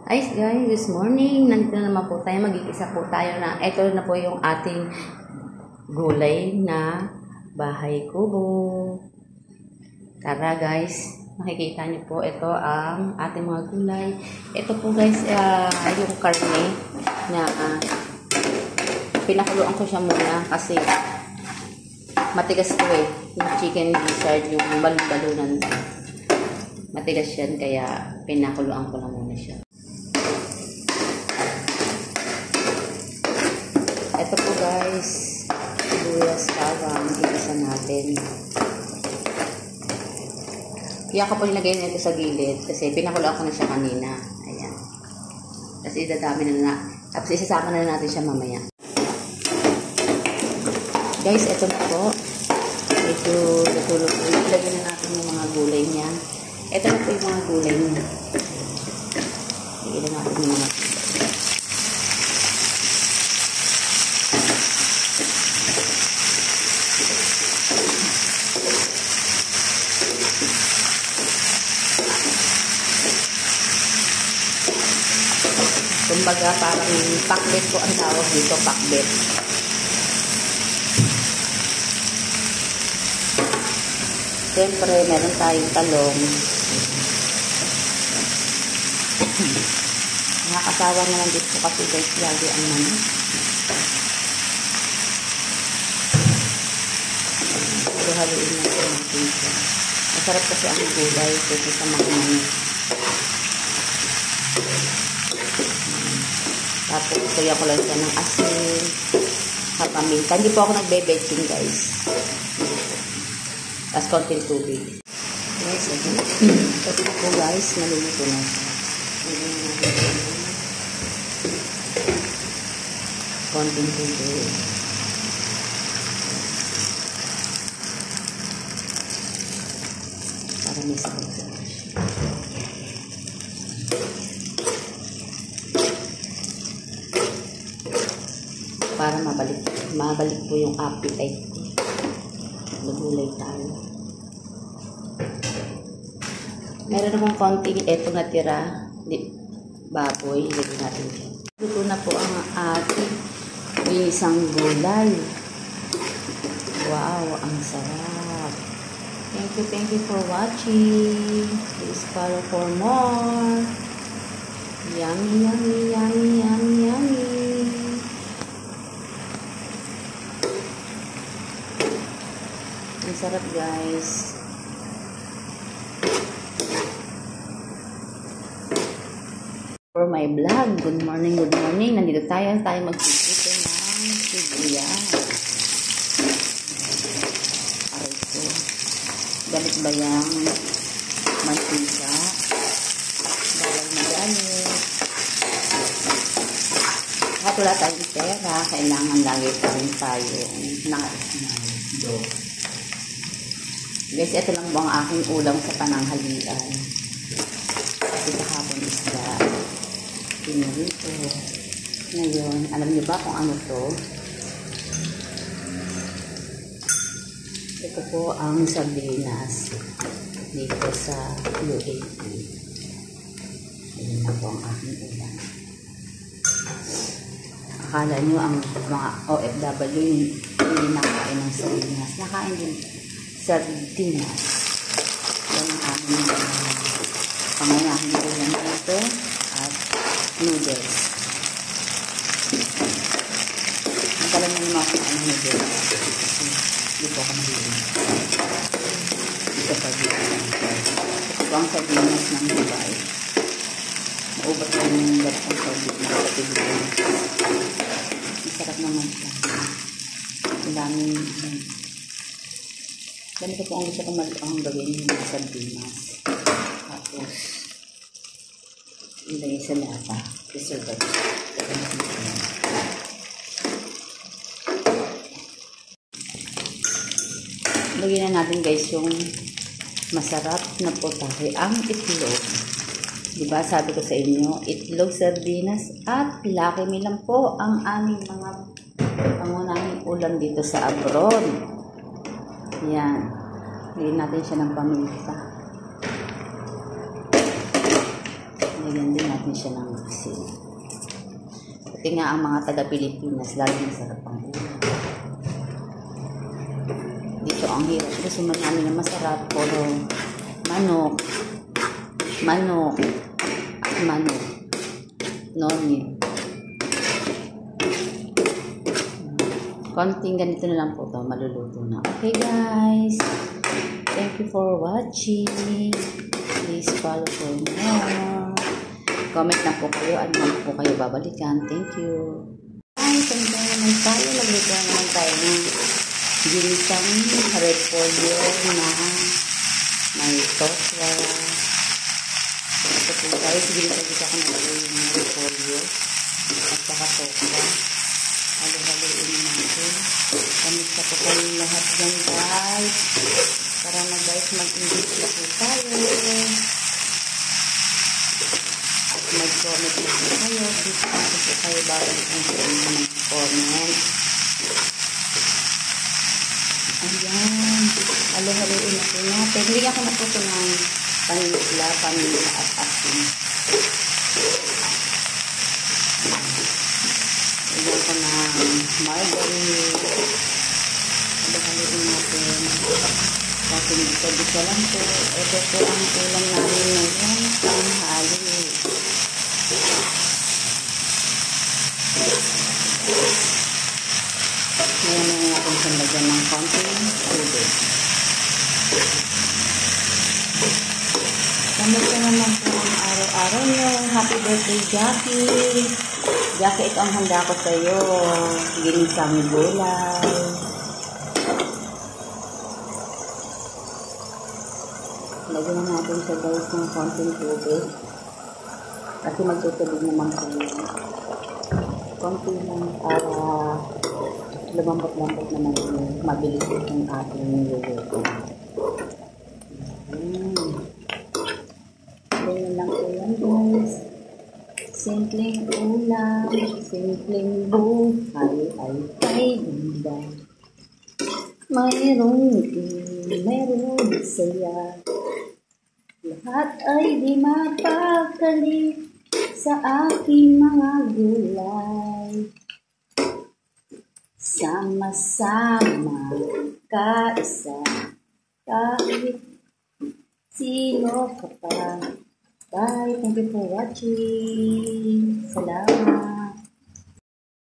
Ay guys, this morning, nandito na naman po tayo, mag-iisa po tayo na, ito na po yung ating gulay na bahay kubo. Tara guys, makikita niyo po, ito ang ating mga gulay. Ito po guys, yung karne na pinakuluan ko siya muna kasi matigas ko yung chicken gizzard, yung balon-balunan. Matigas yan, kaya pinakuluan ko lang muna siya. Ito po guys, sibuyas, bawang, igisa natin. Kaya ko po nilagay nito sa gilid kasi pinakuluan ko na siya kanina. Ayan. Tapos idadami na tapos isasama na natin siya mamaya. Guys, ito na po. Medyo natulog po. Ilagay na natin yung mga gulay niya. Ito na po yung mga gulay niya. Ilagay natin yung mga gulay. Kumbaga parang pakbet po ang tawag dito, pakbet. Siyempre, meron tayong talong. Nakakasawa naman dito kasi guys, lagi ang manok. Haluin natin dito. Masarap kasi ang gulay kasi sa mga manok. Tapos, kaya ko lang siya ng asin, kapaminta. Hindi po ako nagbe-betching, guys. Tapos, konting tubig. Guys, ito po, guys. Naluluto na siya. Konting tubig. Para may sakit siya. Para mabalik po yung appetite ko. Magulay tayo. Meron akong konting eto natira. Baboy. Lagyan natin dyan. Ito na po ang ating isang gulay. Wow, ang sarap. Thank you for watching. Please follow for more. Yummy, yummy, yummy, yummy, yummy. Ang sarap guys. For my vlog, good morning. Nandito tayo magpipito ng sibuyas. Aray ko. Galit ba yung mantika? Bawal na galit. Kahit wala tayong pera, kailangan lagi pa rin tayong do. Guys, ito lang po ang aking ulam sa pananghalian. Kasi kahapon isda. Pinarito. Ngayon, alam niyo ba kung ano to? Ito po ang sardinas dito sa UAE. Ayan na po ang aking ulam. Akala nyo ang mga OFW hindi nakain ng sardinas. Nakain din sardinas. Yan ang aming pangunahing ulam dito at noodles. Nagkalam na naman ako ng noodles. Hindi po ako nabili. Ito pa dito. Ito ang sardinas ng Dubai. Naubat ko yung gatang sardinas sa Pilipinas. Masarap naman siya. Ang daming ganito po ang gusto ko ang gawin yung sardinas. Tapos, ilagay sa lata. Preservative. Lagyan na natin guys yung masarap na potahe, ang itlog. Diba sabi ko sa inyo, itlog, sardinas at Lucky Me lang po ang aming mga pangunahing ulam dito sa abroad. Yan. Lagyan natin siya ng paminta. Lagyan din natin siya ng asin. Pati nga ang mga taga-Pilipinas, lagi masarap ang ulam. Dito ang hirap. Gusto man namin na masarap, puro manok, noni. Konting ganito na lang po ito, maluluto na. Okay guys, thank you for watching. Please follow for more. Comment na po kayo, ano po kayo babalikan. Thank you. Guys, naman tayo, nagluto naman tayo ng ginisang repolyo na may tokwa. Ito po guys, ginisa-gisa ko na po yung repolyo at saka tokwa. Halo-haloin natin. Kamusta po kayo lahat dyan guys. Tara na guys, mag-English na po tayo. At mag-comment na po kayo. Dito po kayo babalikan sa inyong comment. Ayan. Halo-haloin na po natin. Bigyan ko na po ito ng panila at asin. Bigyan ko ng margarine. Halo-haloin natin. Kasi dito lang po. Ito po ang ulam namin ngayon. Tanghali. Ngayon na natin siyang lagyan ng konting tubig. Kamusta naman po ang araw-araw nyo. Happy birthday, Jackie. Jackie, ito ang handa ko sa iyo. Ginisang gulay. Lagyan na natin siya guys ng konting tubig. Kasi magtutubig naman po yun. Konti lang para lumambot-lambot naman yung mabilis itong ating niluluto. Ganyan lang po yan guys. Simpleng ulam, simpleng buhay ay kay ganda. Mayroong itim, mayroong saya. Lahat ay di mapakali sa aking mga gulay. Sama-sama, kaisa, kahit sino ka pa. Bye, thank you for watching. Salamat.